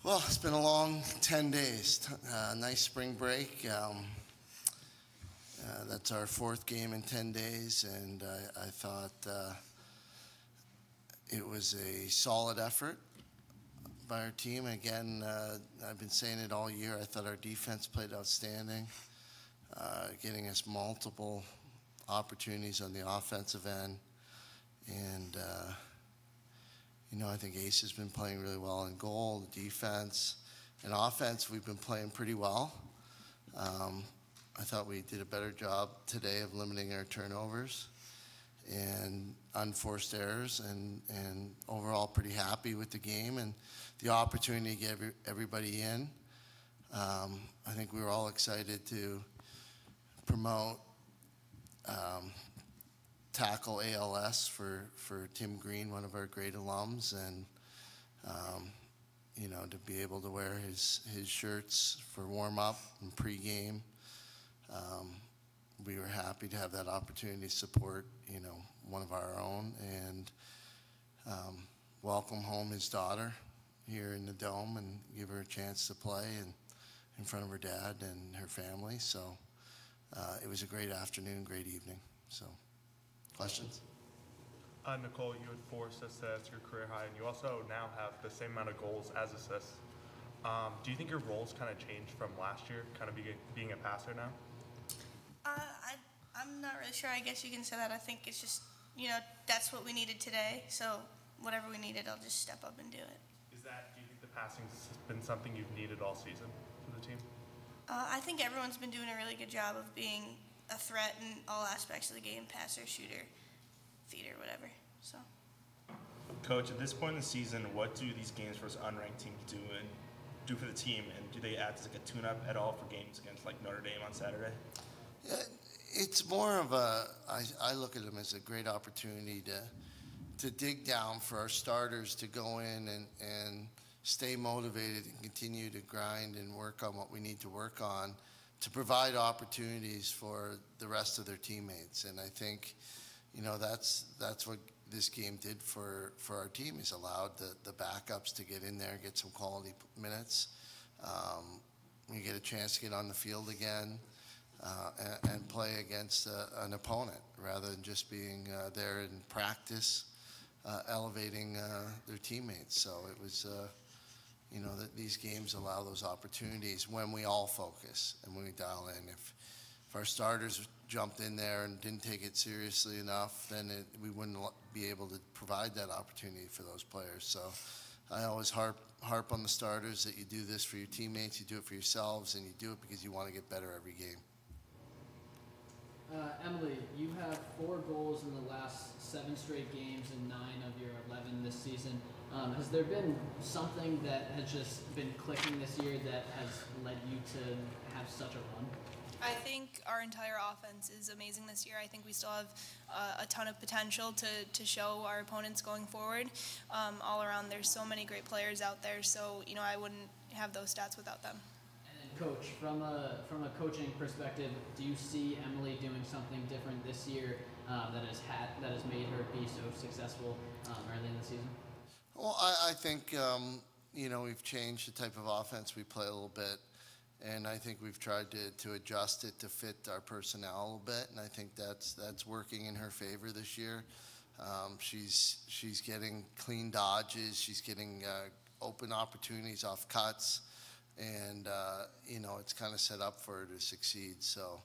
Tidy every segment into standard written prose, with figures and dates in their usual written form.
Well, it's been a long 10 days. Nice spring break. That's our fourth game in 10 days, and I thought it was a solid effort by our team. Again, I've been saying it all year. I thought our defense played outstanding, getting us multiple opportunities on the offensive end. And, I think Ace has been playing really well in goal, the defense. And offense, we've been playing pretty well. I thought we did a better job today of limiting our turnovers and unforced errors, and overall pretty happy with the game and the opportunity to get everybody in. I think we were all excited to promote tackle ALS for Tim Green, one of our great alums, and to be able to wear his shirts for warm-up and pregame. We were happy to have that opportunity to support, one of our own, and welcome home his daughter here in the Dome and give her a chance to play and in front of her dad and her family. So it was a great afternoon, great evening. So, questions? Nicole, you had 4 assists as your career high, and you also now have the same amount of goals as assists. Do you think your roles kind of changed from last year, kind of being a passer now? I'm not really sure. I guess you can say that. I think it's just, that's what we needed today. So whatever we needed, I'll just step up and do it. Do you think the passing has been something you've needed all season for the team? I think everyone's been doing a really good job of being a threat in all aspects of the game, passer, shooter, feeder, whatever. So, Coach, at this point in the season, what do these games versus unranked teams do for the team, and do they act as like a tune-up at all for games against like Notre Dame on Saturday? Yeah, it's more of I look at them as a great opportunity to dig down for our starters to go in and stay motivated and continue to grind and work on what we need to work on to provide opportunities for the rest of their teammates. And I think, that's what this game did for our team. Is allowed the backups to get in there, get some quality minutes. We get a chance to get on the field again and play against an opponent rather than just being there in practice, elevating their teammates. So it was, that these games allow those opportunities when we all focus and when we dial in. If our starters jumped in there and didn't take it seriously enough, then we wouldn't be able to provide that opportunity for those players. So I always harp on the starters that you do this for your teammates, you do it for yourselves, and you do it because you want to get better every game. Emily, you have 4 goals in the last 7 straight games and 9 of your 11 this season. Has there been something that has just been clicking this year that has led you to have such a run? I think our entire offense is amazing this year. I think we still have a ton of potential to show our opponents going forward. All around, there's so many great players out there, so I wouldn't have those stats without them. Coach, from a coaching perspective, do you see Emily doing something different this year that has made her be so successful early in the season? Well, I think we've changed the type of offense we play a little bit, and I think we've tried to adjust it to fit our personnel a little bit, and I think that's working in her favor this year. She's getting clean dodges, she's getting open opportunities off cuts. And, it's kind of set up for her to succeed. So,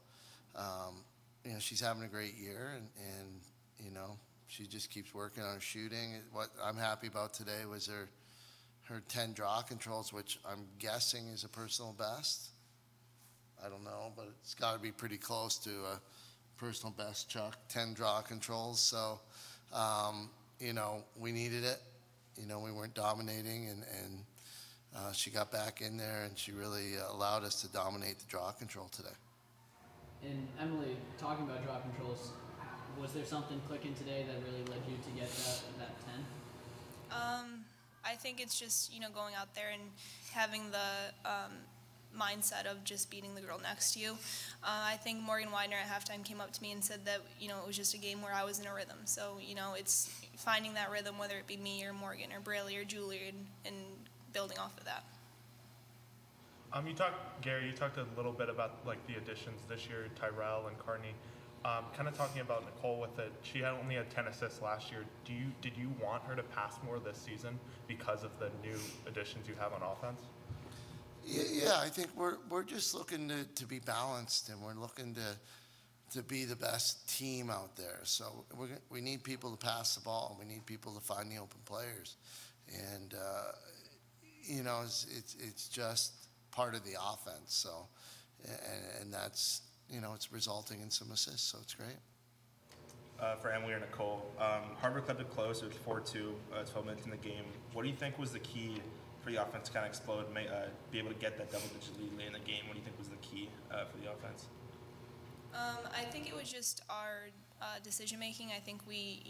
she's having a great year, and she just keeps working on her shooting. What I'm happy about today was her 10 draw controls, which I'm guessing is a personal best. I don't know, but it's got to be pretty close to a personal best, Chuck, 10 draw controls. So, we needed it. We weren't dominating, and she got back in there, and she really allowed us to dominate the draw control today. And Emily, talking about draw controls, was there something clicking today that really led you to get that 10? I think it's just, going out there and having the mindset of just beating the girl next to you. I think Morgan Widener at halftime came up to me and said that, it was just a game where I was in a rhythm. So, it's finding that rhythm, whether it be me or Morgan or Braley or Julie, and building off of that. Gary, you talked a little bit about like the additions this year, Tyrell and Carney. Kind of talking about Nicole with it. She had only had 10 assists last year. Did you want her to pass more this season because of the new additions you have on offense? Yeah, I think we're just looking to be balanced, and we're looking to be the best team out there. So we need people to pass the ball. We need people to find the open players, and it's just part of the offense. So, and that's it's resulting in some assists. So it's great. For Emily or Nicole, Harvard kept it close. It was 4-2, 12 minutes in the game. What do you think was the key for the offense to kind of explode, be able to get that double-digit lead late in the game? What do you think was the key for the offense? I think it was just our decision making. I think we,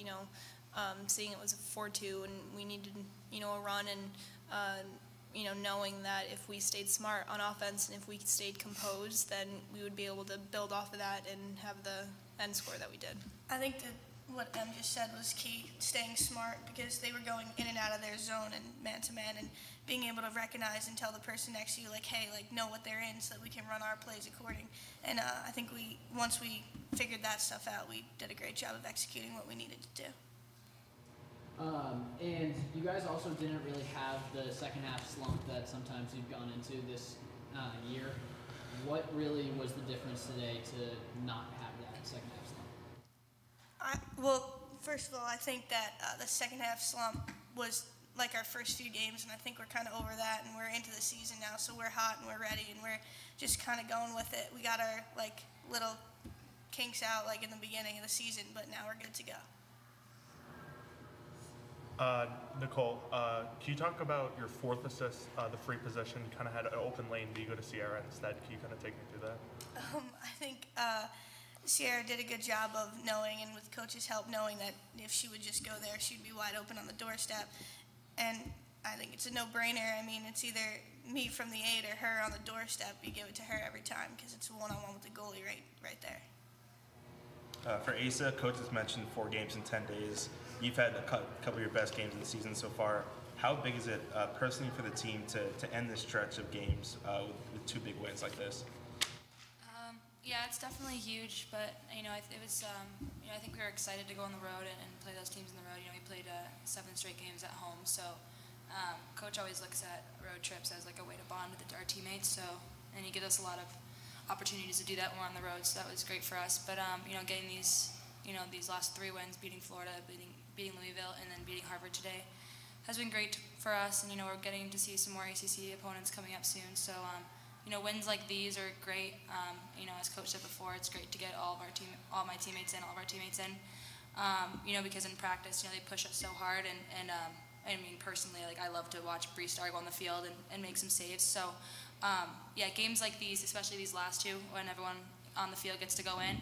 seeing it was a 4-2 and we needed, a run, and knowing that if we stayed smart on offense and if we stayed composed, then we would be able to build off of that and have the end score that we did. I think that what Em just said was key, staying smart, because they were going in and out of their zone and man-to-man, and being able to recognize and tell the person next to you, like, hey, know what they're in so that we can run our plays according. And I think once we figured that stuff out, we did a great job of executing what we needed to do. And you guys also didn't really have the second half slump that sometimes you've gone into this year. What really was the difference today to not have that second half slump? Well, first of all, I think that the second half slump was like our first few games, and I think we're kind of over that, and we're into the season now, so we're hot and we're ready, and we're just kind of going with it. We got our little kinks out in the beginning of the season, but now we're good to go. Nicole, can you talk about your fourth assist, the free possession? You kind of had an open lane, but you go to Sierra instead. Can you kind of take me through that? I think Sierra did a good job of knowing, and with coach's help, knowing that if she would just go there, she'd be wide open on the doorstep. And I think it's a no-brainer. I mean, it's either me from the 8 or her on the doorstep. You give it to her every time because it's a one-on-one with the goalie right there. For Asa, coach has mentioned 4 games in 10 days. You've had a couple of your best games in the season so far. How big is it personally for the team to end this stretch of games with 2 big wins like this? Yeah, it's definitely huge, but it was. I think we were excited to go on the road and play those teams on the road. We played 7 straight games at home, so coach always looks at road trips as a way to bond with our teammates. And he gives us a lot of opportunities to do that when we're on the road. So that was great for us. But getting these last 3 wins, beating Florida, beating Louisville, and then beating Harvard today, has been great for us. And we're getting to see some more ACC opponents coming up soon. So. Wins like these are great. As coach said before, it's great to get all my teammates in, all of our teammates in. Because in practice, they push us so hard, and I mean personally, I love to watch Bree Starr go on the field and make some saves. So, games like these, especially these last 2, when everyone on the field gets to go in,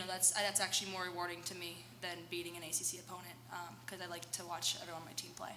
that's actually more rewarding to me than beating an ACC opponent, because I like to watch everyone on my team play.